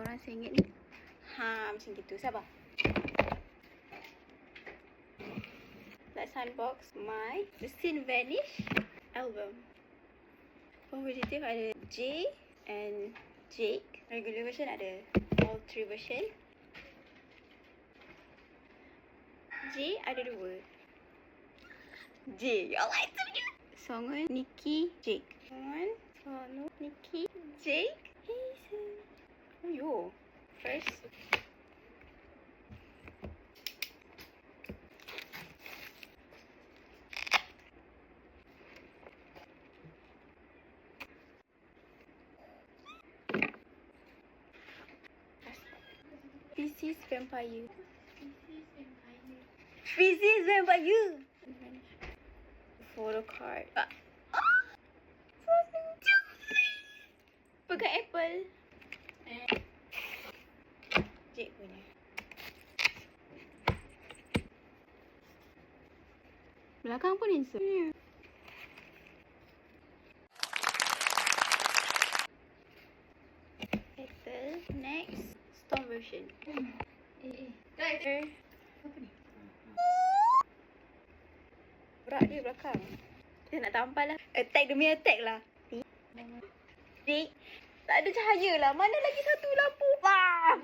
korang sengit ni. Macam gitu. Sabar. Let's unbox my The Scene Vanish album. Fugitive ada J and Jake. Regular version ada all 3 version. J ada 2. J, you like to be Songun, Nikki, Jake. Songun, Nikki, Jake. Oh yo. First. Feces Vampire. Feces Vampire. Photo card. Pegang apple. Jake punya. Belakang pun insert. Petal. Next. Storm version. Guys. Apa ni? Berat dia belakang. Kita nak tampal lah. Attack demi attack lah. Jake. Tak ada cahaya lah. Mana lagi satu lampu? Wah!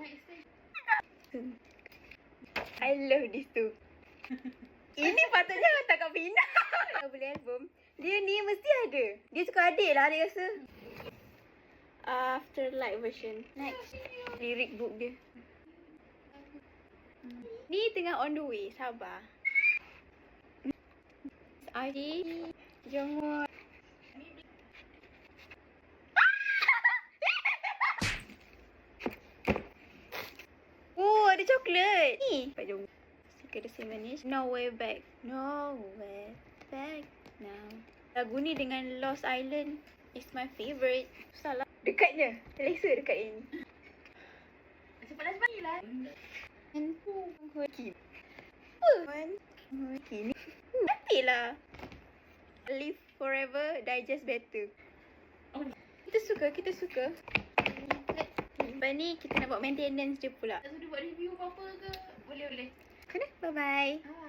I love this too. Ini patutnya letak kat Pina. Kalau beli album, dia ni mesti ada. Dia suka adik lah, adik rasa. Afterlight version. Next. Lyric book dia. Ni tengah on the way. Sabar. Adi. Jongwon. Oh, ada coklat. Ni. Pak Jongwon. Sticker The Scene Vanish. Nowhere back. Nowhere back now. Lagu ni dengan Lost Island is my favourite. Salah. Dekatnya. Selesa dekat ini. Cepat lah. Handphone. Hoki. Hoki ni. Matilah. Live forever, digest better. Oh. Kita suka. Lepas ni kita nak buat maintenance je pula. Tak sudah buat review apa-apa ke? Boleh. Kena. Bye-bye. Bye.